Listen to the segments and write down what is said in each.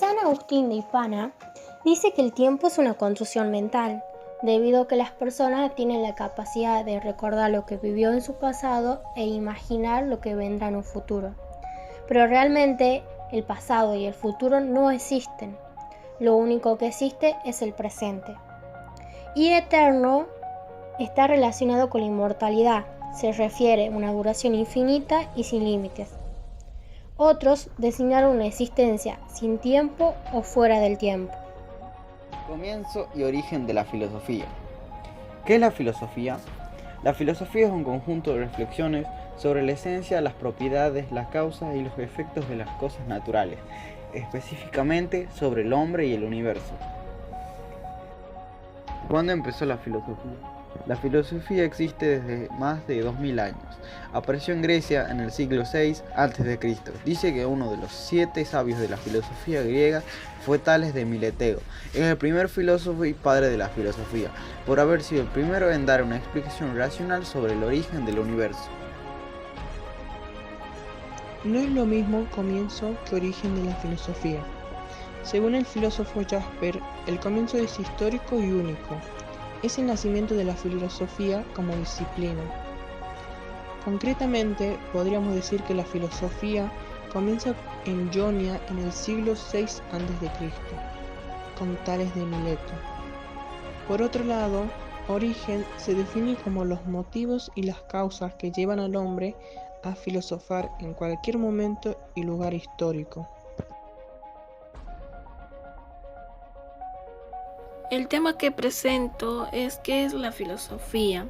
San Agustín de Hipona dice que el tiempo es una construcción mental, debido a que las personas tienen la capacidad de recordar lo que vivió en su pasado e imaginar lo que vendrá en un futuro. Pero realmente el pasado y el futuro no existen. Lo único que existe es el presente. Y eterno está relacionado con la inmortalidad. Se refiere a una duración infinita y sin límites. Otros designaron una existencia sin tiempo o fuera del tiempo. Comienzo y origen de la filosofía. ¿Qué es la filosofía? La filosofía es un conjunto de reflexiones sobre la esencia, las propiedades, las causas y los efectos de las cosas naturales, específicamente sobre el hombre y el universo. ¿Cuándo empezó la filosofía? La filosofía existe desde más de 2000 años. Apareció en Grecia en el siglo VI a.C. Dice que uno de los 7 sabios de la filosofía griega fue Tales de Mileteo. Es el primer filósofo y padre de la filosofía, por haber sido el primero en dar una explicación racional sobre el origen del universo. No es lo mismo comienzo que origen de la filosofía. Según el filósofo Jasper, el comienzo es histórico y único. Es el nacimiento de la filosofía como disciplina. Concretamente, podríamos decir que la filosofía comienza en Jonia en el siglo VI a.C., con Tales de Mileto. Por otro lado, origen se define como los motivos y las causas que llevan al hombre a filosofar en cualquier momento y lugar histórico. El tema que presento es ¿qué es la filosofía?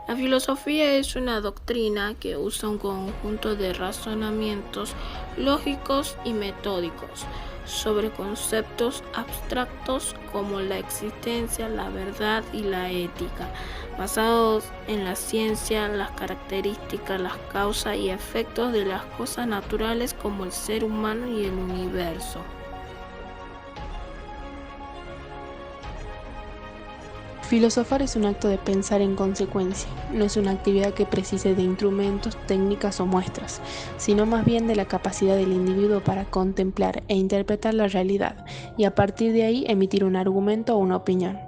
La filosofía es una doctrina que usa un conjunto de razonamientos lógicos y metódicos sobre conceptos abstractos como la existencia, la verdad y la ética, basados en la ciencia, las características, las causas y efectos de las cosas naturales como el ser humano y el universo. Filosofar es un acto de pensar en consecuencia, no es una actividad que precise de instrumentos, técnicas o muestras, sino más bien de la capacidad del individuo para contemplar e interpretar la realidad y a partir de ahí emitir un argumento o una opinión.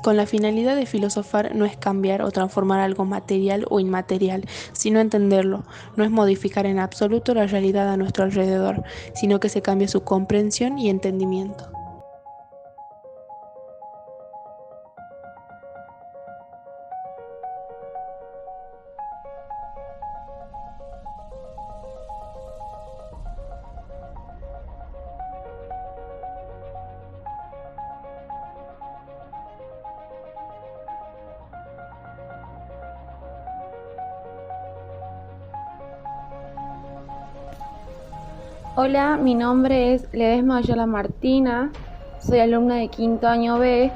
Con la finalidad de filosofar no es cambiar o transformar algo material o inmaterial, sino entenderlo, no es modificar en absoluto la realidad a nuestro alrededor, sino que se cambia su comprensión y entendimiento. Hola, mi nombre es Ledesma Ayala Martina, soy alumna de quinto año B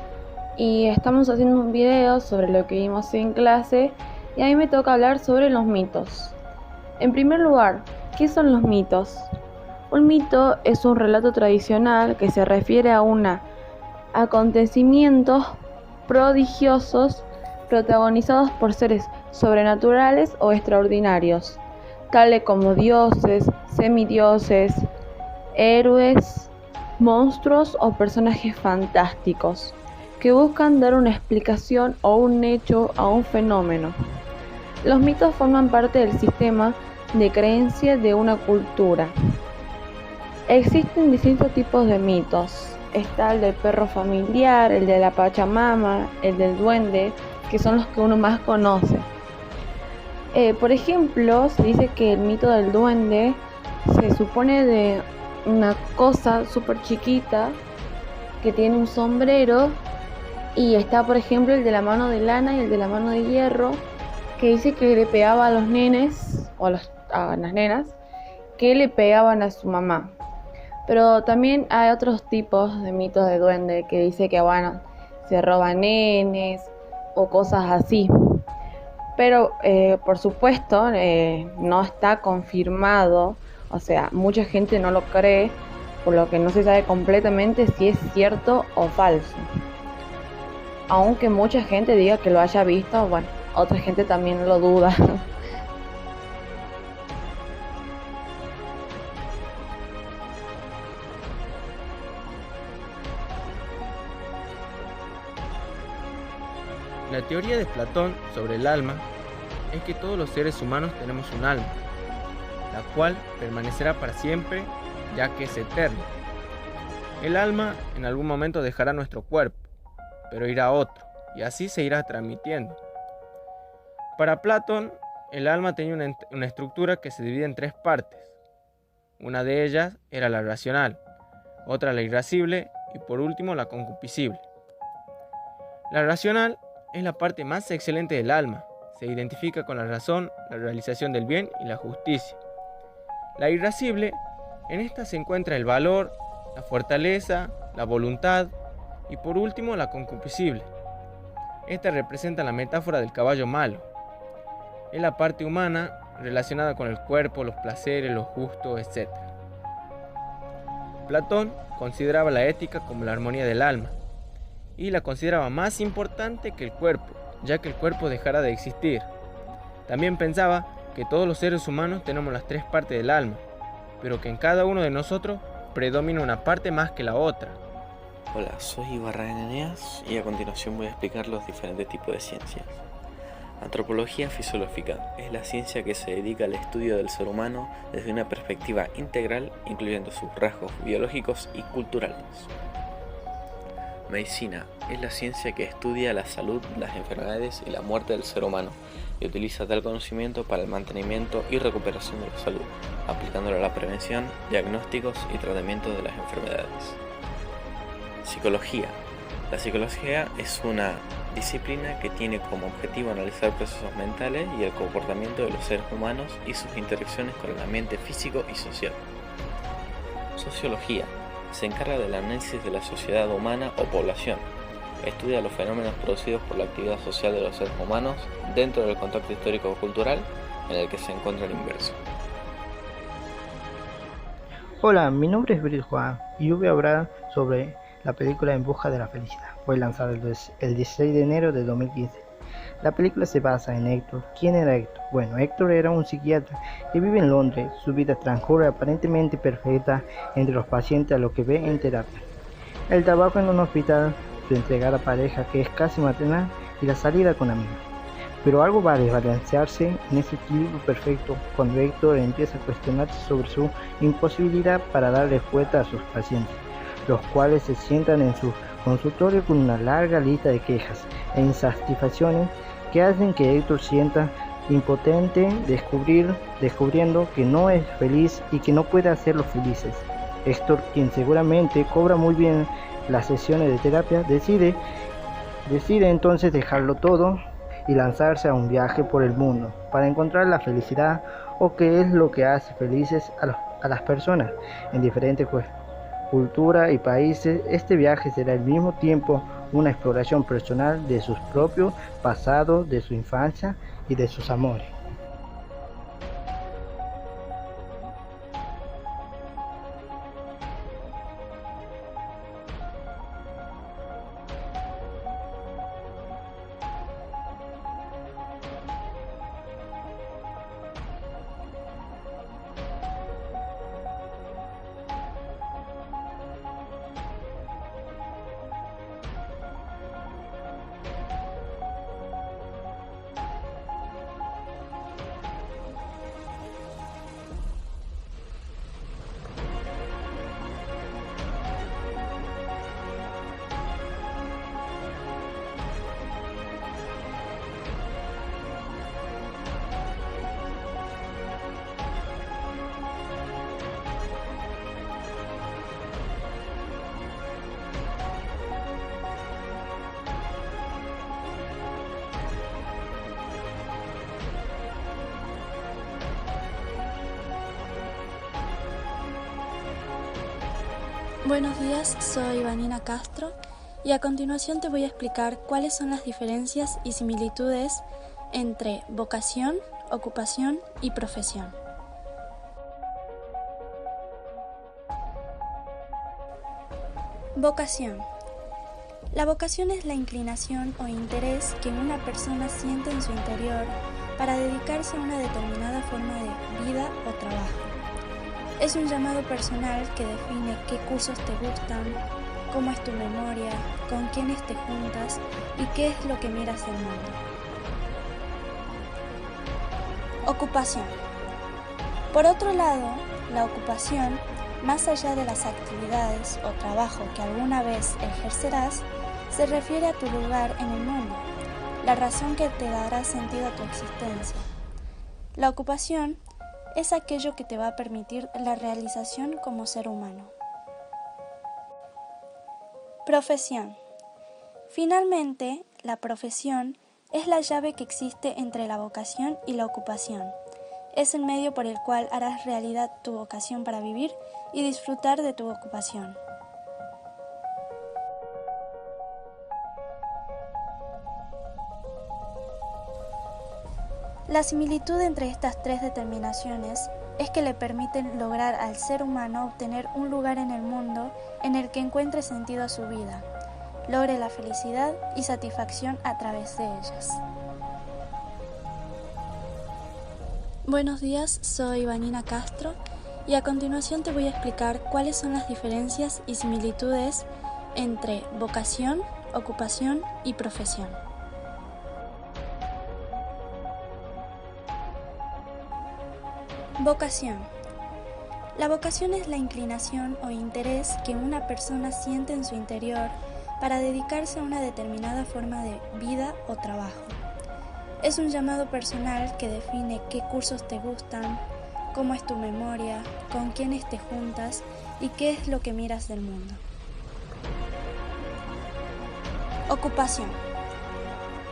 y estamos haciendo un video sobre lo que vimos en clase y a mí me toca hablar sobre los mitos. En primer lugar, ¿qué son los mitos? Un mito es un relato tradicional que se refiere a acontecimientos prodigiosos protagonizados por seres sobrenaturales o extraordinarios, tales como dioses, semidioses, héroes, monstruos o personajes fantásticos, que buscan dar una explicación o un hecho a un fenómeno. Los mitos forman parte del sistema de creencia de una cultura. Existen distintos tipos de mitos. Está el del perro familiar, el de la Pachamama, el del duende, que son los que uno más conoce. Por ejemplo, se dice que el mito del duende se supone de una cosa súper chiquita que tiene un sombrero y está, por ejemplo, el de la mano de lana y el de la mano de hierro, que dice que le pegaba a los nenes o a las nenas que le pegaban a su mamá. Pero también hay otros tipos de mitos de duende que dice que, bueno, se roban nenes o cosas así. Pero por supuesto no está confirmado, o sea, mucha gente no lo cree, por lo que no se sabe completamente si es cierto o falso. Aunque mucha gente diga que lo haya visto, bueno, otra gente también lo duda. La teoría de Platón sobre el alma es que todos los seres humanos tenemos un alma, la cual permanecerá para siempre, ya que es eterna. El alma en algún momento dejará nuestro cuerpo, pero irá a otro, y así se irá transmitiendo. Para Platón, el alma tenía una estructura que se divide en 3 partes. Una de ellas era la racional, otra la irascible y por último la concupiscible. La racional es la parte más excelente del alma, se identifica con la razón, la realización del bien y la justicia. La irascible, en esta se encuentra el valor, la fortaleza, la voluntad y por último la concupiscible. Esta representa la metáfora del caballo malo. Es la parte humana relacionada con el cuerpo, los placeres, los gustos, etc. Platón consideraba la ética como la armonía del alma y la consideraba más importante que el cuerpo, ya que el cuerpo dejará de existir. También pensaba que todos los seres humanos tenemos las 3 partes del alma, pero que en cada uno de nosotros predomina una parte más que la otra. Hola, soy Ibarraen Eneas y a continuación voy a explicar los diferentes tipos de ciencias. Antropología fisiológica es la ciencia que se dedica al estudio del ser humano desde una perspectiva integral, incluyendo sus rasgos biológicos y culturales. Medicina es la ciencia que estudia la salud, las enfermedades y la muerte del ser humano y utiliza tal conocimiento para el mantenimiento y recuperación de la salud, aplicándolo a la prevención, diagnósticos y tratamiento de las enfermedades. Psicología. La psicología es una disciplina que tiene como objetivo analizar procesos mentales y el comportamiento de los seres humanos y sus interacciones con el ambiente físico y social. Sociología. Se encarga del análisis de la sociedad humana o población. Estudia los fenómenos producidos por la actividad social de los seres humanos dentro del contexto histórico o cultural en el que se encuentra el inverso. Hola, mi nombre es Brito Juan y yo voy a hablar sobre la película En busca de la felicidad. Fue lanzada el 16 de enero de 2015. La película se basa en Héctor. ¿Quién era Héctor? Bueno, Héctor era un psiquiatra que vive en Londres. Su vida transcurre aparentemente perfecta entre los pacientes a lo que ve en terapia. El trabajo en un hospital, su entregada pareja que es casi maternal y la salida con amigos. Pero algo va a desbalancearse en ese equilibrio perfecto cuando Héctor empieza a cuestionarse sobre su imposibilidad para dar respuesta a sus pacientes, los cuales se sientan en su consultorio con una larga lista de quejas e insatisfacciones que hacen que Héctor sienta impotente, descubriendo que no es feliz y que no puede hacerlos felices. Héctor, quien seguramente cobra muy bien las sesiones de terapia, decide entonces dejarlo todo y lanzarse a un viaje por el mundo para encontrar la felicidad o qué es lo que hace felices a las personas en diferentes culturas y países. Este viaje será al mismo tiempo una exploración personal de sus propios pasados, de su infancia y de sus amores. Buenos días, soy Vanina Castro y a continuación te voy a explicar cuáles son las diferencias y similitudes entre vocación, ocupación y profesión. Vocación. La vocación es la inclinación o interés que una persona siente en su interior para dedicarse a una determinada forma de vida o trabajo. Es un llamado personal que define qué cursos te gustan, cómo es tu memoria, con quiénes te juntas y qué es lo que miras del mundo. Ocupación. Por otro lado, la ocupación, más allá de las actividades o trabajo que alguna vez ejercerás, se refiere a tu lugar en el mundo, la razón que te dará sentido a tu existencia. La ocupación es aquello que te va a permitir la realización como ser humano. Profesión. Finalmente, la profesión es la llave que existe entre la vocación y la ocupación. Es el medio por el cual harás realidad tu vocación para vivir y disfrutar de tu ocupación. La similitud entre estas tres determinaciones es que le permiten lograr al ser humano obtener un lugar en el mundo en el que encuentre sentido a su vida, logre la felicidad y satisfacción a través de ellas. Buenos días, soy Vanina Castro y a continuación te voy a explicar cuáles son las diferencias y similitudes entre vocación, ocupación y profesión. Vocación. La vocación es la inclinación o interés que una persona siente en su interior para dedicarse a una determinada forma de vida o trabajo. Es un llamado personal que define qué cursos te gustan, cómo es tu memoria, con quiénes te juntas y qué es lo que miras del mundo. Ocupación.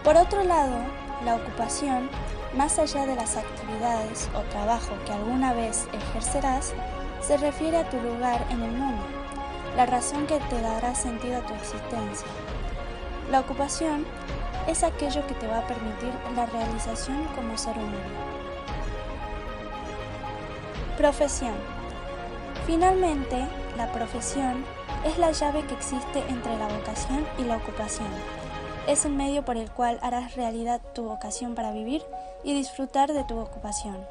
Por otro lado, la ocupación, más allá de las actividades o trabajo que alguna vez ejercerás, se refiere a tu lugar en el mundo, la razón que te dará sentido a tu existencia. La ocupación es aquello que te va a permitir la realización como ser humano. Profesión. Finalmente, la profesión es la llave que existe entre la vocación y la ocupación. Es el medio por el cual harás realidad tu vocación para vivir y disfrutar de tu ocupación.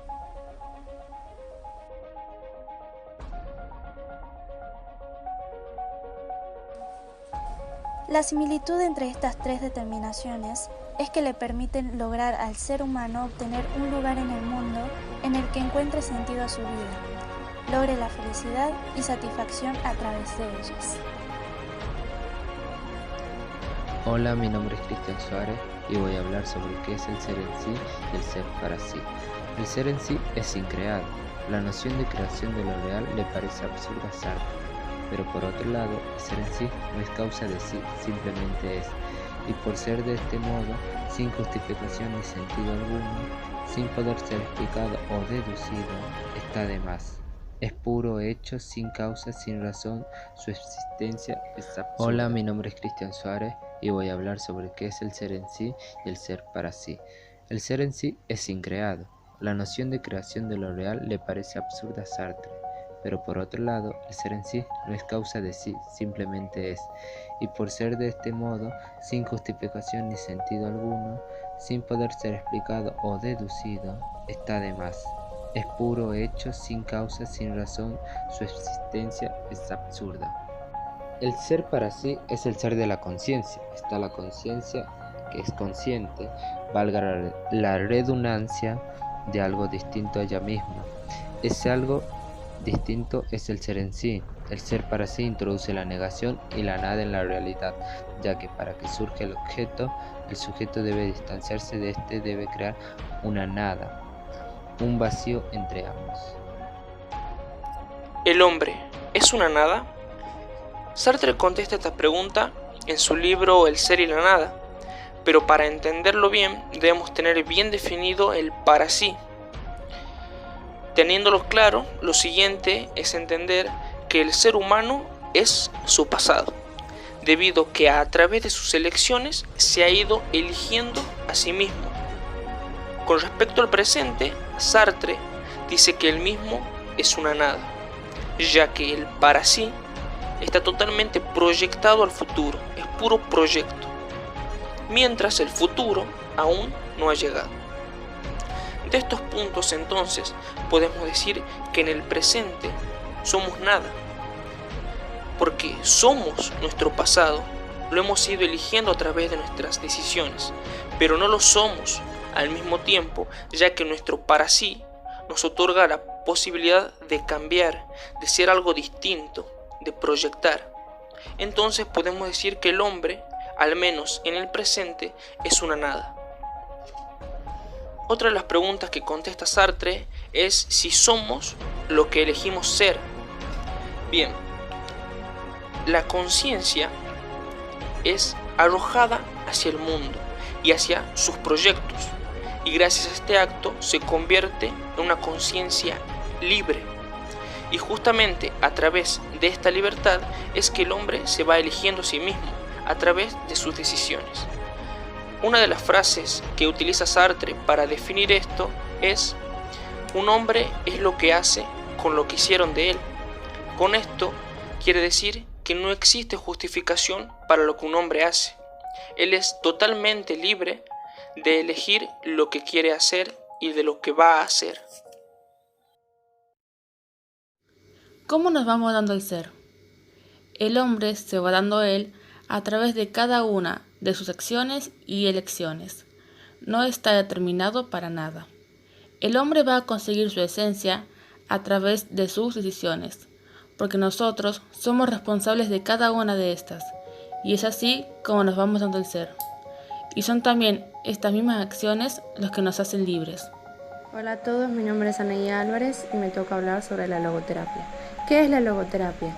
La similitud entre estas tres determinaciones es que le permiten lograr al ser humano obtener un lugar en el mundo en el que encuentre sentido a su vida, logre la felicidad y satisfacción a través de ellas. Hola, mi nombre es Cristian Suárez y voy a hablar sobre qué es el ser en sí y el ser para sí. El ser en sí es increado. La noción de creación de lo real le parece absurda a Sartre, pero por otro lado, el ser en sí no es causa de sí, simplemente es, y por ser de este modo, sin justificación ni sentido alguno, sin poder ser explicado o deducido, está de más. Es puro hecho, sin causa, sin razón, su existencia es absurda. Hola, mi nombre es Cristian Suárez y voy a hablar sobre qué es el ser en sí y el ser para sí. El ser en sí es increado. La noción de creación de lo real le parece absurda a Sartre, pero por otro lado, el ser en sí no es causa de sí, simplemente es, y por ser de este modo, sin justificación ni sentido alguno, sin poder ser explicado o deducido, está de más. Es puro hecho, sin causa, sin razón, su existencia es absurda. El ser para sí es el ser de la conciencia. Está la conciencia que es consciente, valga la redundancia, de algo distinto a ella misma. Ese algo distinto es el ser en sí. El ser para sí introduce la negación y la nada en la realidad, ya que para que surja el objeto, el sujeto debe distanciarse de este, debe crear una nada, un vacío entre ambos. ¿El hombre es una nada? Sartre contesta esta pregunta en su libro El ser y la nada, pero para entenderlo bien debemos tener bien definido el para sí. Teniéndolo claro, lo siguiente es entender que el ser humano es su pasado, debido que a través de sus elecciones se ha ido eligiendo a sí mismo. Con respecto al presente, Sartre dice que el mismo es una nada, ya que el para sí está totalmente proyectado al futuro, es puro proyecto, mientras el futuro aún no ha llegado. De estos puntos entonces podemos decir que en el presente somos nada, porque somos nuestro pasado, lo hemos ido eligiendo a través de nuestras decisiones, pero no lo somos al mismo tiempo, ya que nuestro para sí nos otorga la posibilidad de cambiar, de ser algo distinto, de proyectar. Entonces podemos decir que el hombre, al menos en el presente, es una nada. Otra de las preguntas que contesta Sartre es si somos lo que elegimos ser. Bien, la conciencia es arrojada hacia el mundo y hacia sus proyectos, y gracias a este acto se convierte en una conciencia libre. Y justamente a través de esta libertad es que el hombre se va eligiendo a sí mismo, a través de sus decisiones. Una de las frases que utiliza Sartre para definir esto es: un hombre es lo que hace con lo que hicieron de él. Con esto quiere decir que no existe justificación para lo que un hombre hace. Él es totalmente libre de elegir lo que quiere hacer y de lo que va a hacer. ¿Cómo nos vamos dando el ser? El hombre se va dando él a través de cada una de sus acciones y elecciones. No está determinado para nada. El hombre va a conseguir su esencia a través de sus decisiones, porque nosotros somos responsables de cada una de estas, y es así como nos vamos dando el ser. Y son también estas mismas acciones los que nos hacen libres. Hola a todos, mi nombre es Anaí Álvarez y me toca hablar sobre la logoterapia. ¿Qué es la logoterapia?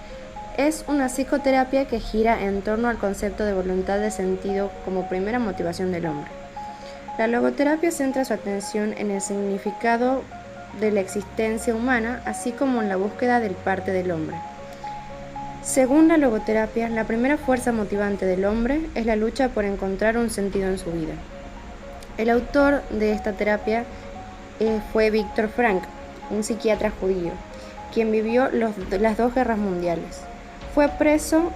Es una psicoterapia que gira en torno al concepto de voluntad de sentido como primera motivación del hombre. La logoterapia centra su atención en el significado de la existencia humana, así como en la búsqueda del parte del hombre. Según la logoterapia, la primera fuerza motivante del hombre es la lucha por encontrar un sentido en su vida. El autor de esta terapia fue Viktor Frankl, un psiquiatra judío, quien vivió las dos guerras mundiales. Fue preso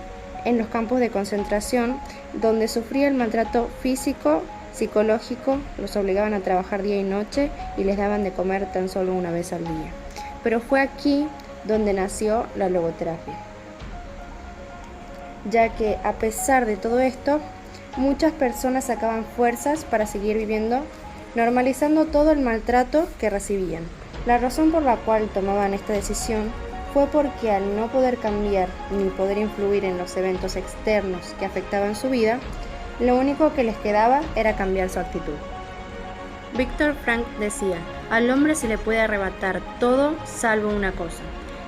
en los campos de concentración, donde sufría el maltrato físico, psicológico, los obligaban a trabajar día y noche y les daban de comer tan solo una vez al día. Pero fue aquí donde nació la logoterapia, ya que a pesar de todo esto, muchas personas sacaban fuerzas para seguir viviendo, normalizando todo el maltrato que recibían. La razón por la cual tomaban esta decisión fue porque al no poder cambiar ni poder influir en los eventos externos que afectaban su vida, lo único que les quedaba era cambiar su actitud. Viktor Frankl decía: al hombre se le puede arrebatar todo salvo una cosa,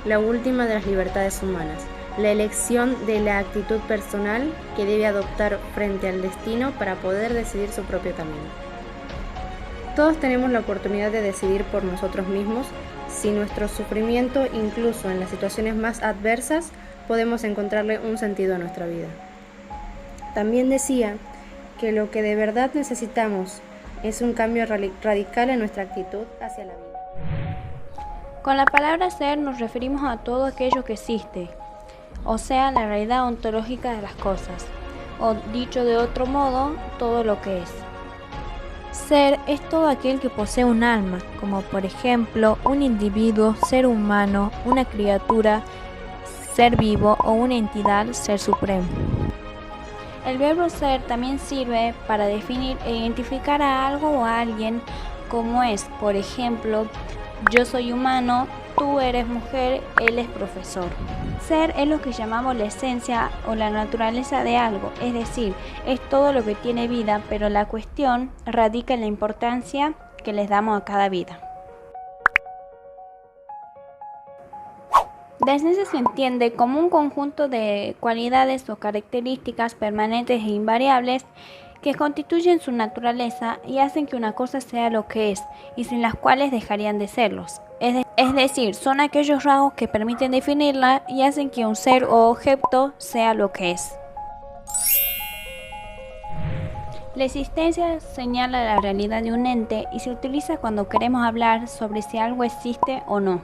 la última de las libertades humanas, la elección de la actitud personal que debe adoptar frente al destino para poder decidir su propio camino. Todos tenemos la oportunidad de decidir por nosotros mismos. Si nuestro sufrimiento, incluso en las situaciones más adversas, podemos encontrarle un sentido a nuestra vida. También decía que lo que de verdad necesitamos es un cambio radical en nuestra actitud hacia la vida. Con la palabra ser nos referimos a todo aquello que existe, o sea, la realidad ontológica de las cosas, o dicho de otro modo, todo lo que es. Ser es todo aquel que posee un alma, como por ejemplo un individuo, ser humano, una criatura, ser vivo o una entidad, ser supremo. El verbo ser también sirve para definir e identificar a algo o a alguien, como es, por ejemplo, yo soy humano, tú eres mujer, él es profesor. Ser es lo que llamamos la esencia o la naturaleza de algo, es decir, es todo lo que tiene vida, pero la cuestión radica en la importancia que les damos a cada vida. La esencia se entiende como un conjunto de cualidades o características permanentes e invariables que constituyen su naturaleza y hacen que una cosa sea lo que es, y sin las cuales dejarían de serlos. Es decir, son aquellos rasgos que permiten definirla y hacen que un ser o objeto sea lo que es. La existencia señala la realidad de un ente y se utiliza cuando queremos hablar sobre si algo existe o no,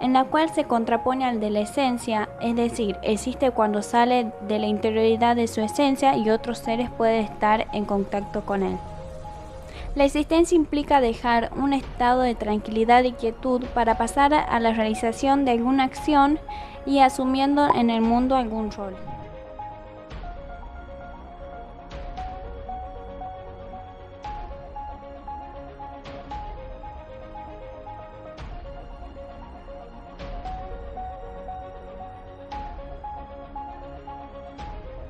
en la cual se contrapone al de la esencia, es decir, existe cuando sale de la interioridad de su esencia y otros seres pueden estar en contacto con él. La existencia implica dejar un estado de tranquilidad y quietud para pasar a la realización de alguna acción y asumiendo en el mundo algún rol.